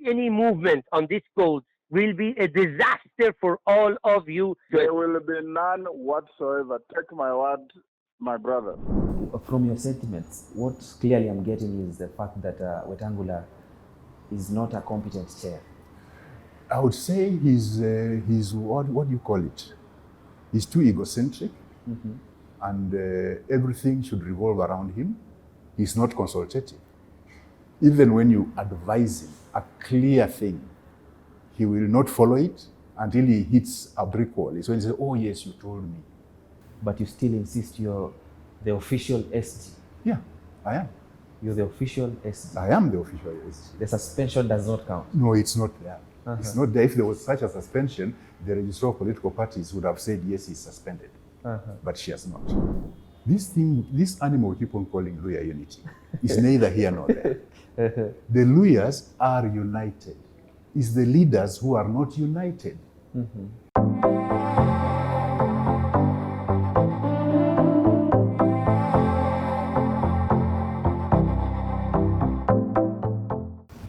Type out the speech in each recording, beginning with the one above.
any movement on this cause will be a disaster for all of you. There will be none whatsoever. Take my word, my brother. From your sentiments, what clearly I'm getting is the fact that Wetangula is not a competent chair. I would say he's what do you call it? He's too egocentric, and everything should revolve around him. He's not consultative. Even when you advise him a clear thing, he will not follow it until he hits a brick wall. It's when he says, "Oh yes, you told me." But you still insist you're the official SG. Yeah, I am. You're the official SG. I am the official SG. The suspension does not count. No, it's not there. It's not there. If there was such a suspension, the registrar of political parties would have said, yes, he's suspended. But she has not. This animal we keep on calling Luhya unity is neither here nor there. The Luhyas are united. It's the leaders who are not united.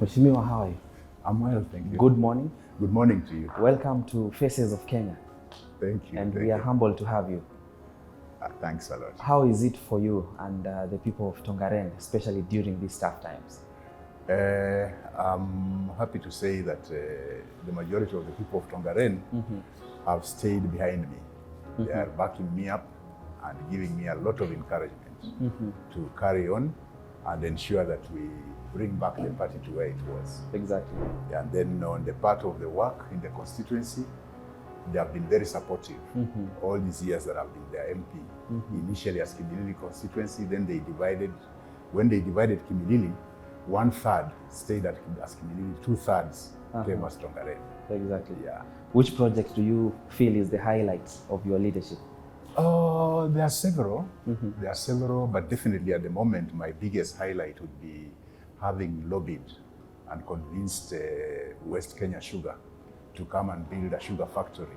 Mheshimiwa, how are you? I'm well, thank you. Good morning. Good morning to you. Welcome to Faces of Kenya. Thank you. And we are humbled to have you. Thanks a lot. How is it for you and the people of Tongaren, especially during these tough times? I'm happy to say that the majority of the people of Tongaren have stayed behind me. They are backing me up and giving me a lot of encouragement to carry on and ensure that we bring back the party to where it was. Exactly. And then on the part of the work in the constituency, they have been very supportive all these years that I've been their MP. Initially as Kimilili constituency, then they divided. When they divided Kimilili, 1/3 stayed as Kimilili, 2/3 came as Tongaren. Exactly. Yeah. Which project do you feel is the highlight of your leadership? There are several. There are several, but definitely at the moment, my biggest highlight would be having lobbied and convinced West Kenya Sugar to come and build a sugar factory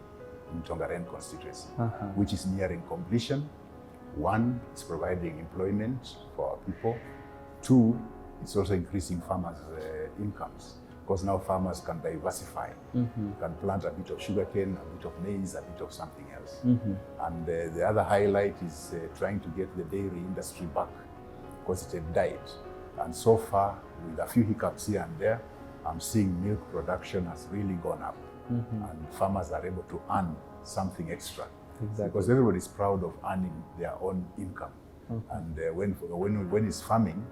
in Tongaren constituency, which is nearing completion. One, it's providing employment for our people. Two, it's also increasing farmers' incomes, because now farmers can diversify, can plant a bit of sugarcane, a bit of maize, a bit of something else. And the other highlight is trying to get the dairy industry back, because it had died. And so far, with a few hiccups here and there, I'm seeing milk production has really gone up, and farmers are able to earn something extra. Exactly. Because everybody's proud of earning their own income. And when it's farming,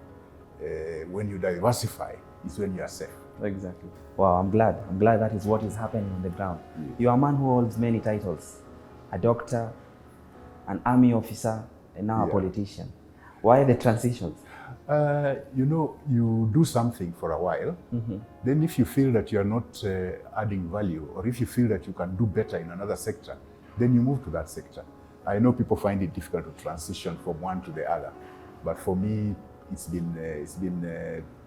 when you diversify, is when you are safe. Exactly. Wow, I'm glad that is what is happening on the ground. Yes. You are a man who holds many titles: a doctor, an army officer, and now a politician. Why the transitions? You do something for a while, then if you feel that you are not adding value, or if you feel that you can do better in another sector, then you move to that sector. I know people find it difficult to transition from one to the other, but for me, it's been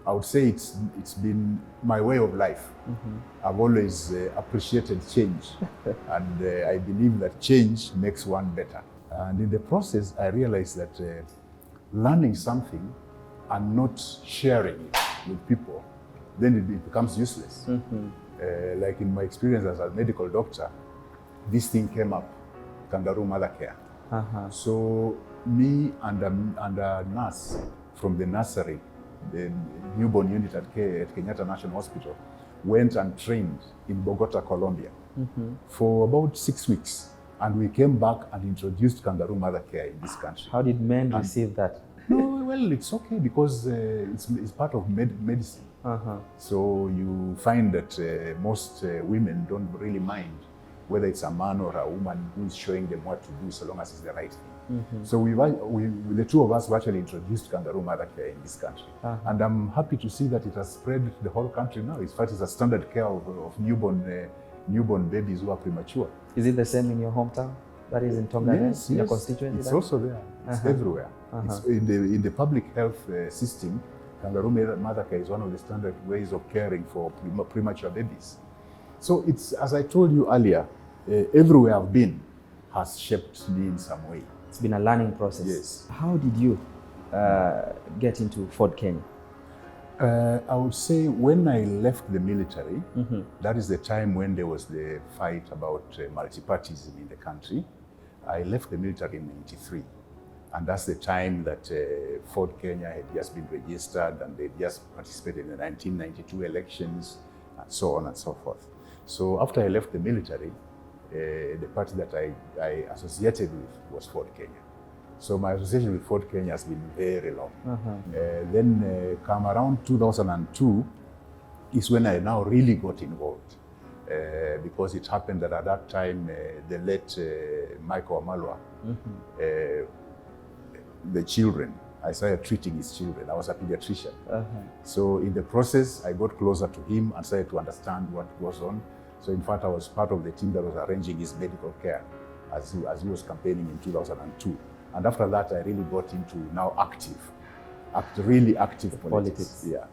I would say it's been my way of life. I've always appreciated change, and I believe that change makes one better. And in the process, I realized that learning something and not sharing it with people, then it becomes useless. Like in my experience as a medical doctor, this thing came up, kangaroo mother care. So me and a nurse from the nursery, the newborn unit at Kenyatta National Hospital, went and trained in Bogota, Colombia for about 6 weeks. And we came back and introduced kangaroo mother care in this country. How did men receive that? No, well, it's okay because it's part of medicine. So you find that most women don't really mind whether it's a man or a woman who is showing them what to do, so long as it's the right thing. So the two of us have actually introduced kangaroo mother care in this country. And I'm happy to see that it has spread the whole country now. In fact, it's a standard care of newborn babies who are premature. Is it the same in your hometown? That is in Tongaren, yes, your constituency? It's also there. It's everywhere. It's in the public health system, kangaroo mother care is one of the standard ways of caring for premature babies. So it's, as I told you earlier, everywhere I've been has shaped me in some way. It's been a learning process. Yes. How did you get into Ford Kenya? I would say when I left the military, that is the time when there was the fight about multi-partyism in the country. I left the military in '93, and that's the time that Ford Kenya had just been registered and they just participated in the 1992 elections and so on and so forth. So after I left the military, the party that I associated with was Ford Kenya. So my association with Ford Kenya has been very long. Then come around 2002 is when I now really got involved because it happened that at that time the late Michael Wamalwa, the children, I started treating his children. I was a pediatrician. So in the process, I got closer to him and started to understand what goes on. So in fact, I was part of the team that was arranging his medical care as he was campaigning in 2002. And after that, I really got into now really active politics. Yeah.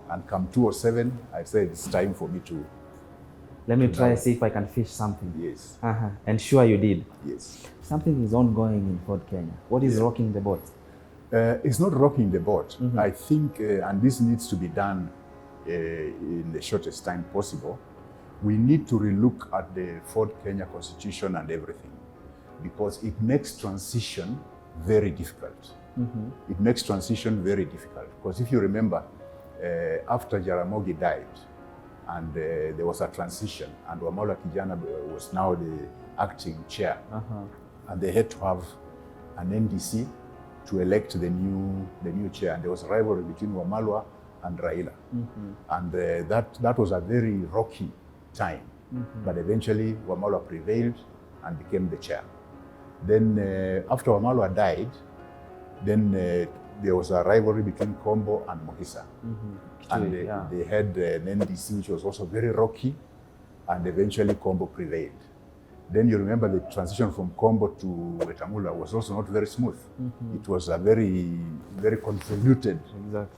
And come 2007, I said it's time for me to. Let me try see if I can fish something. Yes. And sure you did. Yes. Something is ongoing in Ford Kenya. What is rocking the boat? It's not rocking the boat. I think, and this needs to be done in the shortest time possible, we need to relook at the Ford Kenya Constitution and everything, because it makes transition very difficult. It makes transition very difficult, because if you remember, after Jaramogi died, and there was a transition, and Wamalwa Kijana was now the acting chair, and they had to have an NDC to elect the new chair, and there was a rivalry between Wamalwa and Raila, and that was a very rocky time, but eventually Wamalwa prevailed and became the chair. Then after Wamalwa died, then there was a rivalry between Kombo and Mohisa, and they had an NDC which was also very rocky, and eventually Kombo prevailed. Then you remember the transition from Kombo to Wetangula was also not very smooth. It was a very convoluted,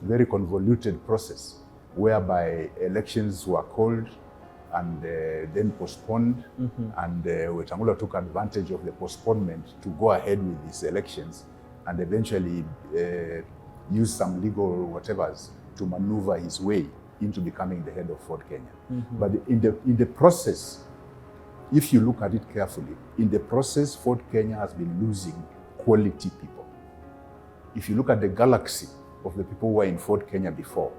very convoluted process, whereby elections were called and then postponed, and Wetangula took advantage of the postponement to go ahead with these elections, and eventually used some legal whatevers to maneuver his way into becoming the head of Ford Kenya. But in the process, if you look at it carefully, in the process, Ford Kenya has been losing quality people. If you look at the galaxy of the people who were in Ford Kenya before,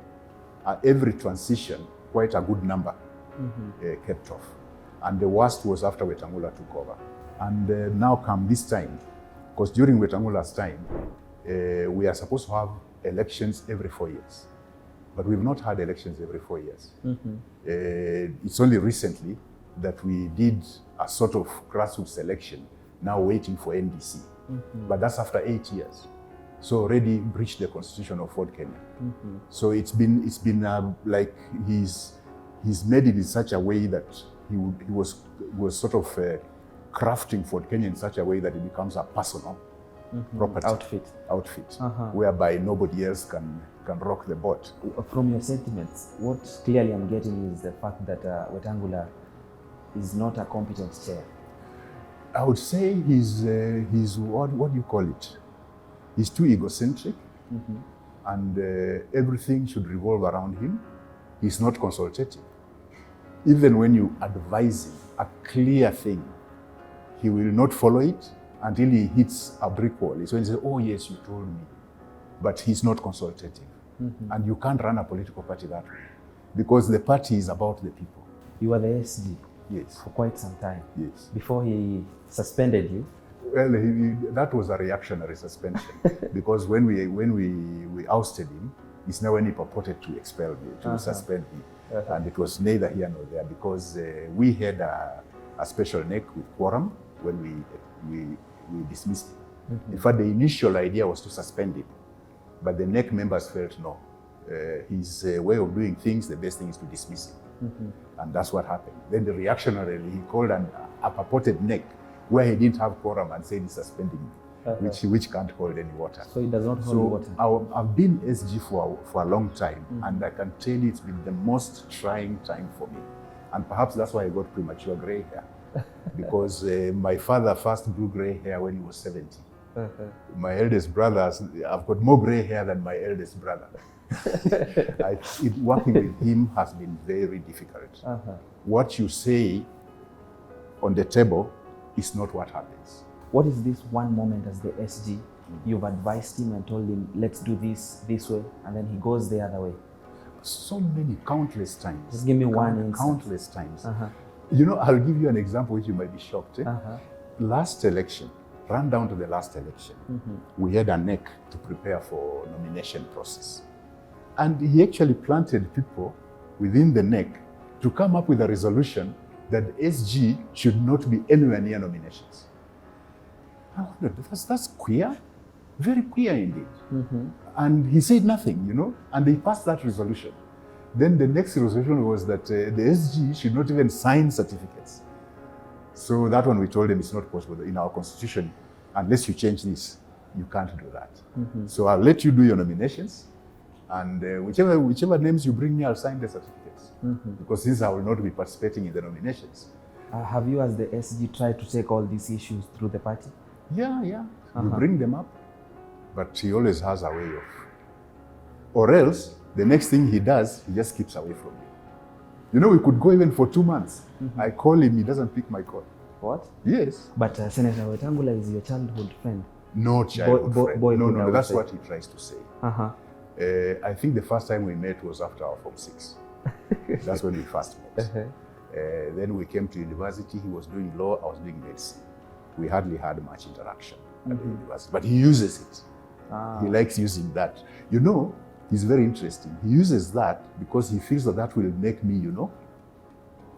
at every transition, quite a good number kept off. And the worst was after Wetangula took over. And now come this time, because during Wetangula's time, we are supposed to have elections every 4 years. But we've not had elections every 4 years. It's only recently that we did a sort of grassroots election, now waiting for NDC. But that's after 8 years. So already breached the constitution of Ford Kenya. So it's been like he's made it in such a way that he was sort of crafting Ford Kenya in such a way that it becomes a personal property outfit, whereby nobody else can rock the boat. From your sentiments, what clearly I'm getting is the fact that Wetangula is not a competent chair. I would say he's what do you call it? He's too egocentric, and everything should revolve around him. He's not consultative. Even when you advise him a clear thing, he will not follow it until he hits a brick wall. It's when he says, "Oh yes, you told me," but he's not consultative. And you can't run a political party that way, because the party is about the people. You were the SD for quite some time. Before he suspended you. Well, that was a reactionary suspension, because when we ousted him, it's now when he purported to expel me, to suspend me, and it was neither here nor there, because we had a special neck with quorum when we dismissed him. In fact, the initial idea was to suspend him, but the NEC members felt no. His way of doing things, the best thing is to dismiss him. And that's what happened. Then the reactionary, he called a purported NEC where he didn't have quorum and said he's suspending me, which can't hold any water. So it does not hold water. I've been SG for a long time, and I can tell you it's been the most trying time for me. And perhaps that's why I got premature gray hair, because my father first grew gray hair when he was 70. My eldest brothers, I've got more gray hair than my eldest brother. Working with him has been very difficult. What you say on the table is not what happens. What is this one moment as the SG you've advised him and told him, let's do this way, and then he goes the other way? So many, countless times. Just give me one instance. Countless times. You know, I'll give you an example which you might be shocked. Last election, ran down to the last election, we had a neck to prepare for nomination process. And he actually planted people within the neck to come up with a resolution that SG should not be anywhere near nominations. I wondered, that's queer, very queer indeed. And he said nothing, you know, and they passed that resolution. Then the next resolution was that the SG should not even sign certificates. So that one we told him it's not possible. In our constitution, unless you change this, you can't do that. So I'll let you do your nominations, and whichever names you bring me, I'll sign the certificates. Because since I will not be participating in the nominations. Have you as the SG tried to take all these issues through the party? Yeah. You bring them up, but he always has a way of, or else the next thing he does, he just keeps away from you. You know, we could go even for 2 months. I call him, he doesn't pick my call. What? Yes. But Senator Wetangula is your childhood friend. No childhood friend. Boyhood, no, that's what he tries to say. I think the first time we met was after our Form 6. That's when we first met. Then we came to university. He was doing law, I was doing medicine. We hardly had much interaction at the university, but he uses it. He likes using that. You know, he's very interesting. He uses that because he feels that will make me, you know,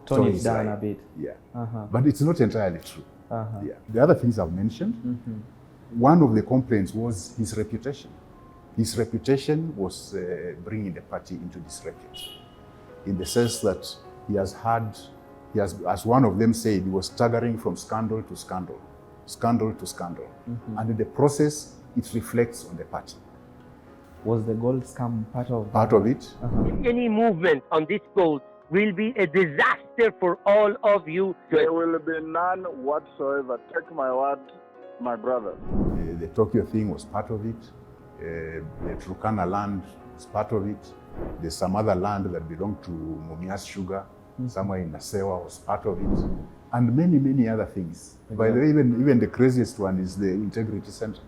tone it down a bit. Yeah. But it's not entirely true. Yeah. The other things I've mentioned, one of the complaints was his reputation. His reputation was bringing the party into disrepute, in the sense that he has, as one of them said, he was staggering from scandal to scandal, scandal to scandal. And in the process, it reflects on the party. Was the gold scam part of it? Any movement on this gold will be a disaster for all of you. There will be none whatsoever. Take my word, my brother. The Tokyo thing was part of it. The Turkana land was part of it. There's some other land that belonged to Mumias Sugar, somewhere in Nasewa, was part of it. And many, many other things. By the way, even the craziest one is the Integrity Center.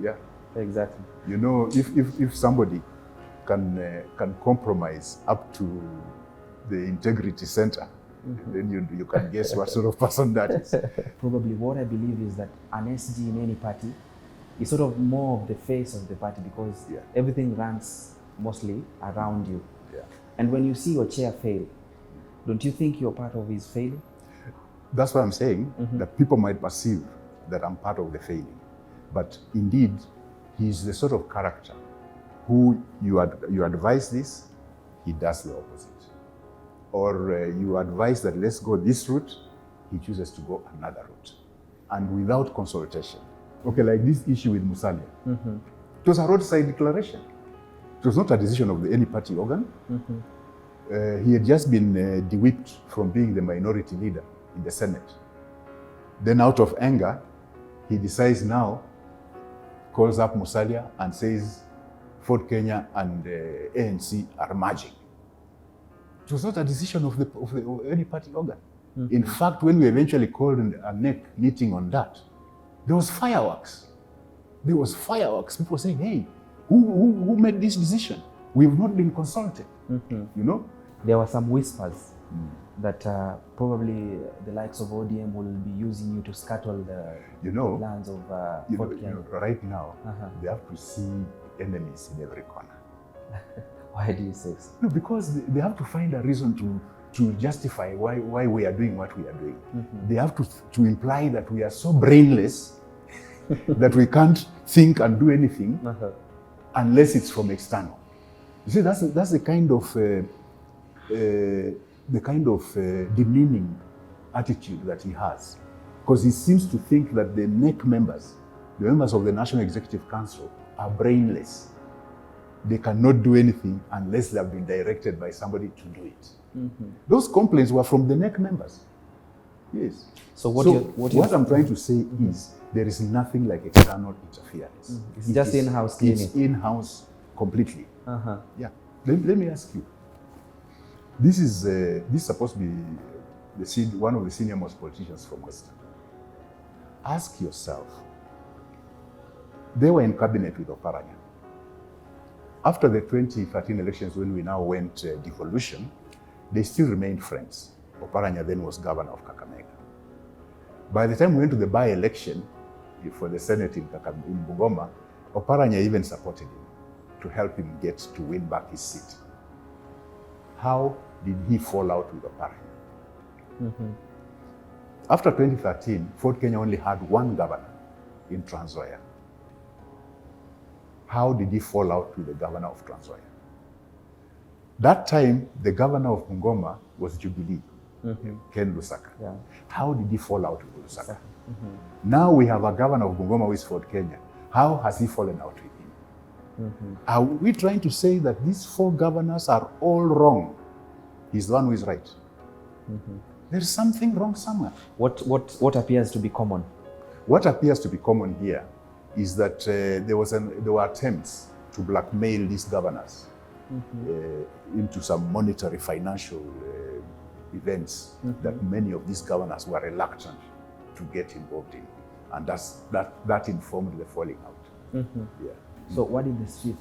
Yeah. Exactly. You know, if somebody can compromise up to the Integrity Center, then you can guess what sort of person that is. Probably what I believe is that an SG in any party is sort of more of the face of the party, because everything runs mostly around you. And when you see your chair fail, don't you think you're part of his failing? That's what I'm saying, that people might perceive that I'm part of the failing. But indeed, he's the sort of character who you advise this, he does the opposite. Or you advise that let's go this route, he chooses to go another route. And without consultation. Okay, like this issue with Musalia. It was a roadside declaration. It was not a decision of any party organ. He had just been de-whipped from being the minority leader in the Senate. Then out of anger, he decides now, calls up Musalia and says, Ford Kenya and ANC are merging. It was not a decision of any party organ. In fact, when we eventually called a NEC meeting on that, there was fireworks. There was fireworks. People saying, hey, who made this decision? We've not been consulted. You know? There were some whispers that probably the likes of ODM will be using you to scuttle the plans of Fort Kenya. Right now, they have to see enemies in every corner. Why do you say so? No, because they have to find a reason to justify why we are doing what we are doing. They have to imply that we are so brainless that we can't think and do anything unless it's from external. You see, that's the kind of demeaning attitude that he has, because he seems to think that the NEC members, the members of the National Executive Council, are brainless. They cannot do anything unless they have been directed by somebody to do it. Those complaints were from the NEC members. Yes. So what I'm trying to say is There is nothing like external interference. It's just in-house clinic. It's in-house completely. Uh-huh. Yeah. Let me ask you. This is supposed to be one of the senior most politicians from Western. Ask yourself. They were in cabinet with Oparanya. After the 2013 elections, when we now went devolution, they still remained friends. Oparanya then was governor of Kakamega. By the time we went to the by-election for the Senate in Bungoma, Oparanya even supported him to help him get to win back his seat. How did he fall out with Oparanya? Mm-hmm. After 2013, Fort Kenya only had one governor in Trans Nzoia. How did he fall out with the governor of Trans Nzoia? That time, the governor of Bungoma was Jubilee, Ken Lusaka. Yeah. How did he fall out with Lusaka? Mm-hmm. Now we have a governor of Bungoma who is Fort Kenya. How has he fallen out with him? Mm-hmm. Are we trying to say that these 4 governors are all wrong? He's the one who is right. Mm-hmm. There's something wrong somewhere. What appears to be common? What appears to be common here is that there were attempts to blackmail these governors into some monetary financial events that many of these governors were reluctant to get involved in. And that informed the falling out. Mm-hmm. Yeah. So what in the street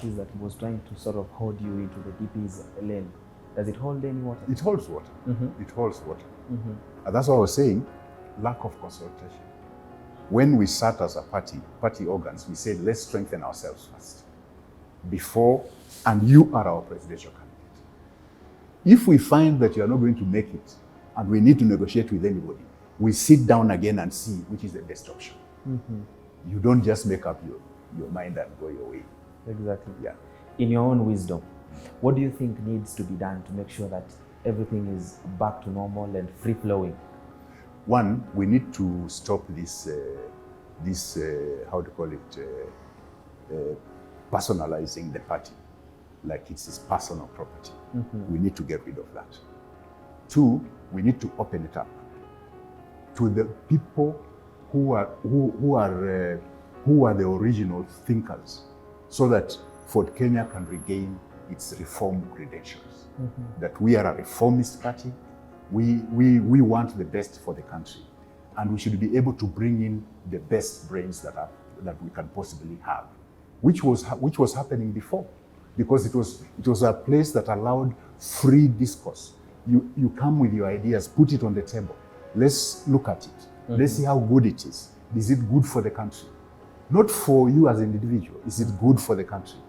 is that he was trying to sort of hold you into the DP's lane? Does it hold any water? It holds water. Mm-hmm. It holds water. Mm-hmm. And that's what I was saying, lack of consultation. When we sat as a party organs, we said, let's strengthen ourselves first. Before, and you are our presidential candidate. If we find that you are not going to make it, and we need to negotiate with anybody, we sit down again and see which is the best option. Mm-hmm. You don't just make up your mind and go your way. Exactly. Yeah. In your own wisdom, what do you think needs to be done to make sure that everything is back to normal and free-flowing? One, we need to stop this how to call it, personalizing the party, like it's his personal property. Mm-hmm. We need to get rid of that. 2, we need to open it up to the people who are the original thinkers, so that Fort Kenya can regain its reform credentials. That we are a reformist party. We want the best for the country, and we should be able to bring in the best brains that we can possibly have, which was happening before, because it was a place that allowed free discourse. You come with your ideas, put it on the table. Let's look at it. Let's see how good it is. Is it good for the country? Not for you as an individual. Is it good for the country?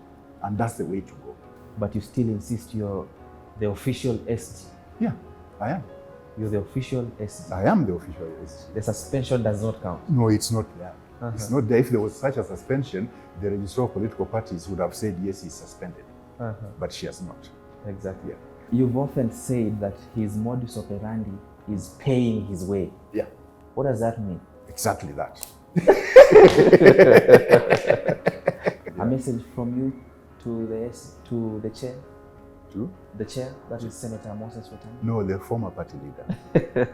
And that's the way to go. But you still insist you're the official SG. Yeah, I am. You're the official SG. I am the official SG. The suspension does not count. No, it's not there. It's not there. If there was such a suspension, the registrar of political parties would have said, yes, he's suspended. But she has not. Exactly. Yeah. You've often said that his modus operandi is paying his way. Yeah. What does that mean? Exactly that. A message from you to the chair? To? The chair, that is Senator Moses Wetangula? No, the former party leader.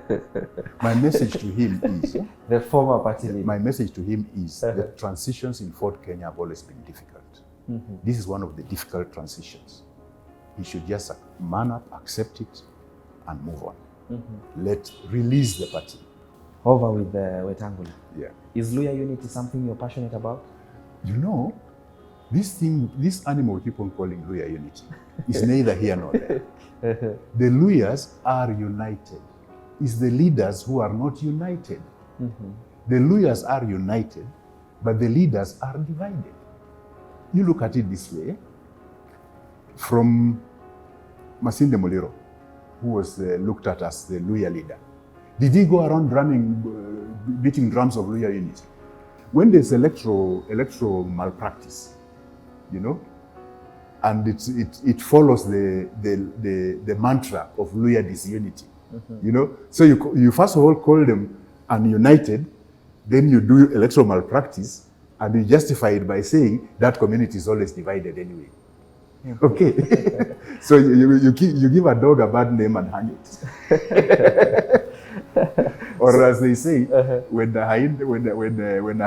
My message to him is... The former party leader. My message to him is the transitions in Fort Kenya have always been difficult. This is one of the difficult transitions. He should just man up, accept it, and move on. Release the party. Over with Wetangula. Yeah. Is Luhya unity something you're passionate about? You know, this animal we keep on calling Luhya unity is neither here nor there. The Luhyas are united. It's the leaders who are not united. The Luhyas are united, but the leaders are divided. You look at it this way. From Masinde Muliro, who was looked at as the Luhya leader, did he go around beating drums of Luhya unity? When there's electoral malpractice, you know, and it follows the mantra of Luhya disunity, you know. So you first of all call them ununited, then you do electoral malpractice, and you justify it by saying that community is always divided anyway. Okay. So you give a dog a bad name and hang it. Or as they say, when the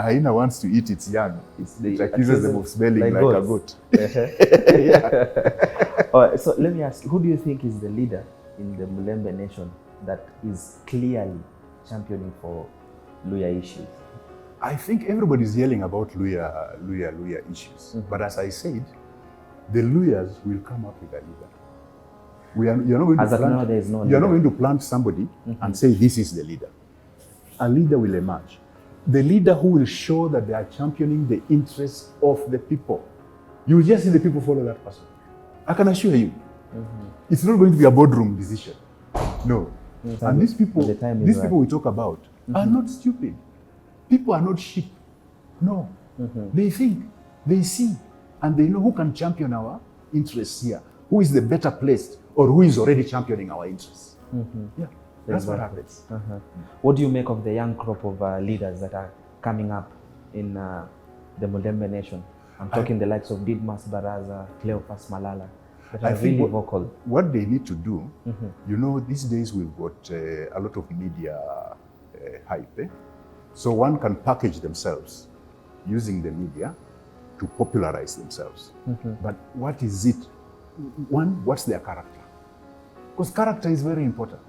hyena wants to eat its young, it accuses them of smelling like a goat. All right, so let me ask you, who do you think is the leader in the Mulembe nation that is clearly championing for Luhya issues? I think everybody's yelling about Luhya issues. But as I said, the Luhyas will come up with a leader. You're not going to plant somebody and say, this is the leader. A leader will emerge. The leader who will show that they are championing the interests of the people. You will just see the people follow that person. I can assure you. It's not going to be a boardroom decision. No. And these people we talk about are not stupid. People are not sheep. No. They think, they see, and they know who can champion our interests here. Who is the better placed, or who is already championing our interests. Yeah, that's what happens. What do you make of the young crop of leaders that are coming up in the Mulembe nation? I'm talking the likes of Didmas Baraza, Cleophas Malala, that are really vocal. What they need to do, you know, these days we've got a lot of media hype. So one can package themselves using the media to popularize themselves. But what is it? One, what's their character? Because character is very important.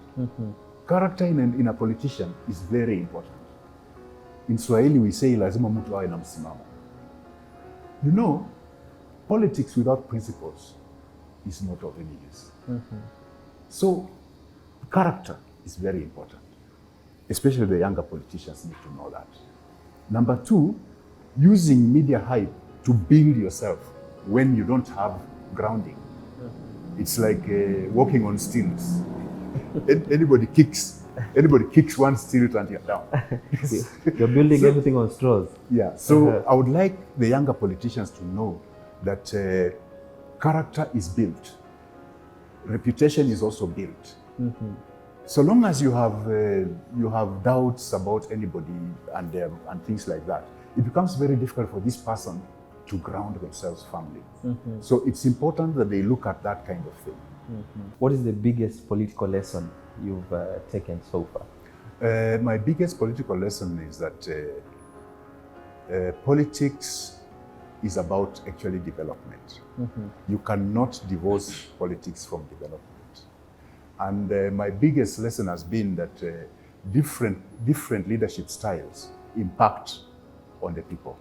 Character in a politician is very important. In Swahili we say, lazima mtu awe na msimamo. You know, politics without principles is not of any use. So, character is very important. Especially the younger politicians need to know that. Number two, using media hype to build yourself when you don't have grounding. It's like walking on stilts. Anybody kicks one stilt and you're down. You're building everything on straws. Yeah, so I would like the younger politicians to know that character is built. Reputation is also built. So long as you have doubts about anybody and things like that, it becomes very difficult for this person to ground themselves firmly. So it's important that they look at that kind of thing. What is the biggest political lesson you've taken so far? My biggest political lesson is that politics is about actually development. You cannot divorce politics from development. And my biggest lesson has been that different leadership styles impact on the people.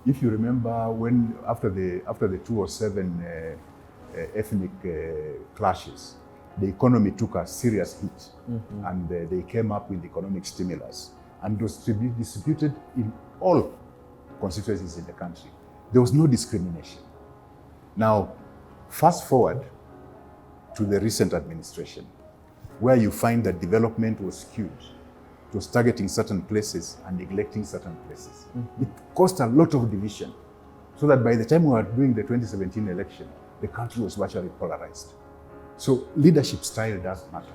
If you remember, when after the 2007 ethnic clashes, the economy took a serious hit, and they came up with economic stimulus, and it was distributed in all constituencies in the country. There was no discrimination. Now, fast forward to the recent administration, where you find that development was skewed. It was targeting certain places and neglecting certain places. It caused a lot of division, so that by the time we were doing the 2017 election, the country was virtually polarized. So leadership style does matter.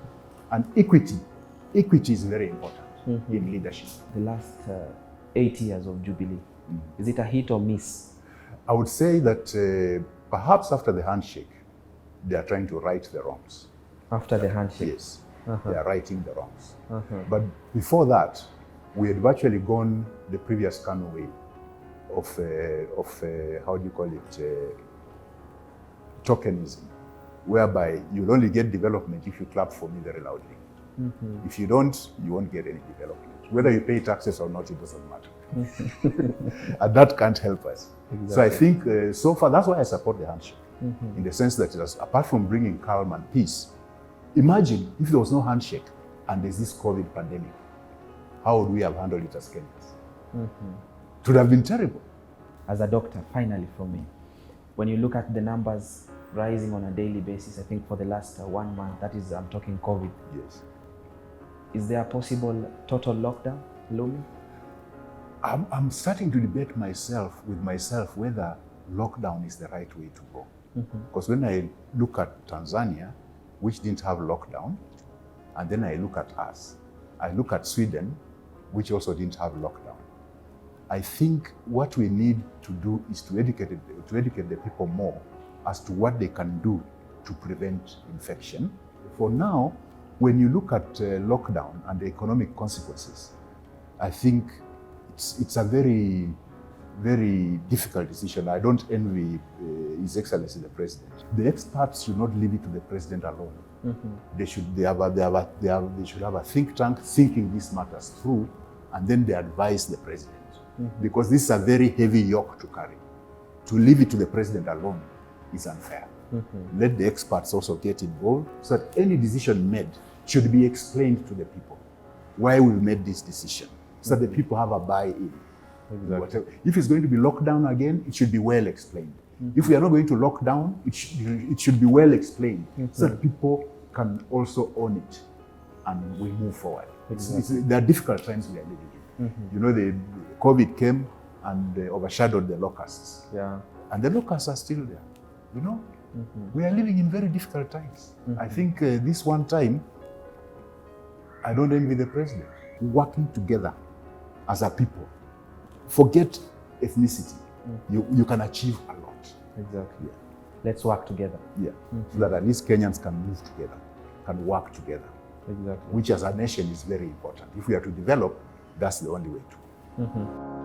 And equity is very important in leadership. The last 8 years of Jubilee, is it a hit or miss? I would say that perhaps after the handshake, they are trying to right the wrongs. After the handshake? Yes, they are righting the wrongs. But before that, we had virtually gone the previous Kano way of how do you call it, tokenism, whereby you'll only get development if you clap for me very loudly. If you don't, you won't get any development. Whether you pay taxes or not, it doesn't matter. And that can't help us. Exactly. So I think so far, that's why I support the handshake, in the sense that apart from bringing calm and peace, imagine if there was no handshake and there's this COVID pandemic, how would we have handled it as Kenyans? It would have been terrible. As a doctor, finally from me, when you look at the numbers rising on a daily basis, I think for the last 1 month, that is, I'm talking COVID. Yes. Is there a possible total lockdown looming? I'm starting to debate with myself whether lockdown is the right way to go. Because when I look at Tanzania, which didn't have lockdown, and then I look at us, I look at Sweden, which also didn't have lockdown. I think what we need to do is to educate the people more as to what they can do to prevent infection. For now, when you look at lockdown and the economic consequences, I think it's a very, very difficult decision. I don't envy His Excellency the President. The experts should not leave it to the President alone. They should have a think tank thinking these matters through, and then they advise the President. Because this is a very heavy yoke to carry. To leave it to the President alone is unfair. Let the experts also get involved, so that any decision made should be explained to the people why we made this decision, so that the people have a buy-in. Exactly. If it's going to be locked down again, it should be well explained. If we are not going to lock down, it should be well explained, so that people can also own it and we move forward. There are difficult times we are living in. You know, the COVID came and overshadowed the locusts. And the locusts are still there. You know, we are living in very difficult times. I think this one time, I don't envy the President. Working together as a people, forget ethnicity. You can achieve a lot. Exactly. Let's work together. So that at least Kenyans can move together, can work together. Exactly. Which as a nation is very important. If we are to develop, that's the only way to.